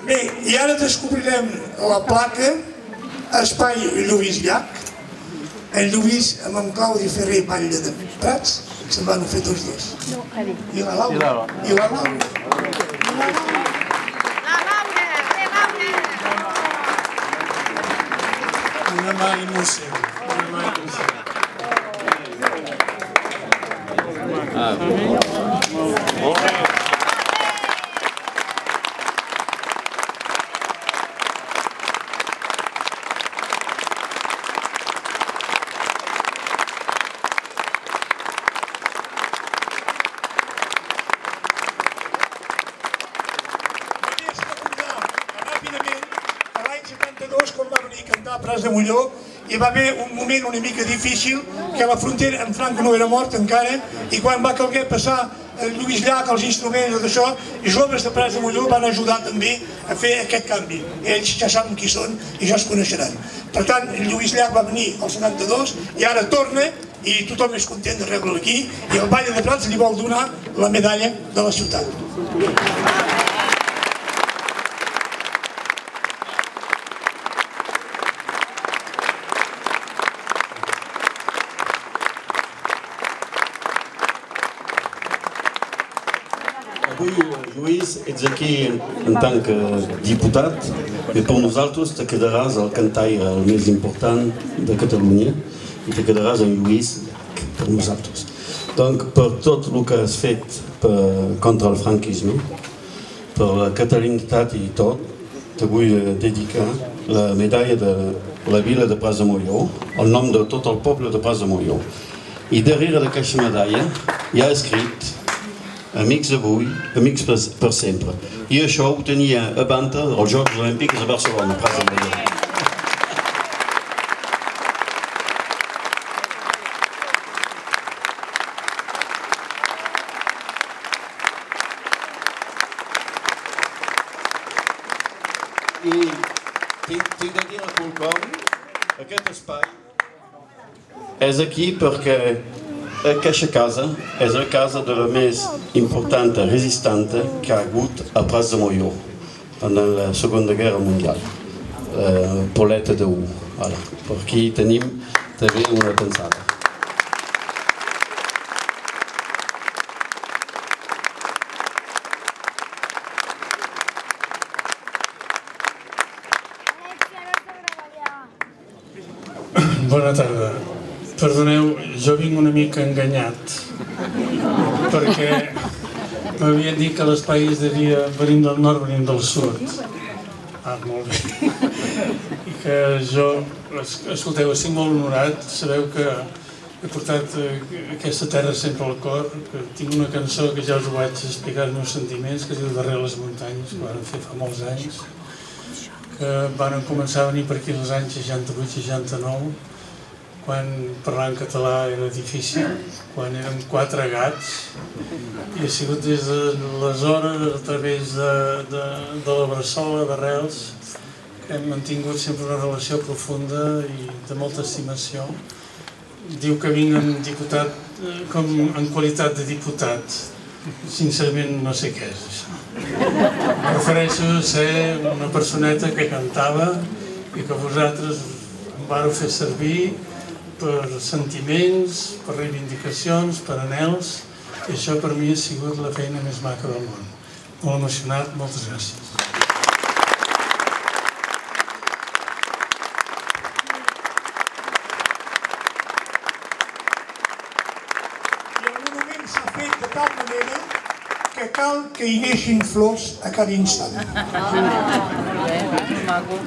Bé, i ara descobrirem la placa Espai Lluís Llach. En Lluís amb en Claudi Ferrer Batlle de Prats, se'n van fer tots dos. I la Laura. I la Laura. Una mà innocent. Una mà innocent. Molt bé. Quan va venir a cantar a Prats de Molló hi va haver un moment una mica difícil que la frontera en Franco no era mort encara i quan va calguer passar el Lluís Llach, els instruments i tot això, i joves de Prats de Molló van ajudar també a fer aquest canvi. Ells ja saben qui són i ja es coneixeran. Per tant, el Lluís Llach va venir al 72 i ara torna i tothom és content de rebre'l aquí i el Batlle de Prats li vol donar la medalla de la ciutat. Avui, Lluís, ets aquí en tant que diputat i per nosaltres te quedaràs el cantaire el més important de Catalunya i te quedaràs en Lluís per nosaltres. Donc, per tot el que has fet contra el franquisme, per la catalanitat i tot, te vull dedicar la medalla de la vila de Prats de Molló, el nom de tot el poble de Prats de Molló. I darrere d'aquesta medalla hi ha escrit Amics avui, amics per sempre. I això ho tenia a banda dels Jocs Olímpics a Barcelona, Prats de Molló. I tinc de dir a quelcom, aquest espai és aquí perquè aquesta casa és la casa de la més important resistente que ha hagut a Prats de Molló durant la Segona Guerra Mundial. Poleta de U. Per aquí tenim també una pensada. Bona tarda. Perdoneu, jo vinc una mica enganyat, perquè m'havien dit que l'espai es diria venim del nord, venim del sud. Molt bé. I que jo, escolteu, estic molt honorat, sabeu que he portat aquesta terra sempre al cor, que tinc una cançó que ja us ho vaig explicar els meus sentiments, que es diu Darrere les muntanyes, que van fer fa molts anys, que van començar a venir per aquí els anys 68-69, quan parlar en català era difícil, quan érem 4 gats, i ha sigut des d'aleshores, a través de la Bressola, d'Arrels, que hem mantingut sempre una relació profunda i de molta estimació. Diu que vinc en qualitat de diputat. Sincerament no sé què és això. Em refereixo a ser una personeta que cantava i que vosaltres em vareu fer servir per sentiments, per reivindicacions, per anhels, i això per mi ha sigut la feina més maca del món. Molt emocionat, moltes gràcies. I el monument s'ha fet de tal manera que cal que hi neixin flors a cada instant. Maco.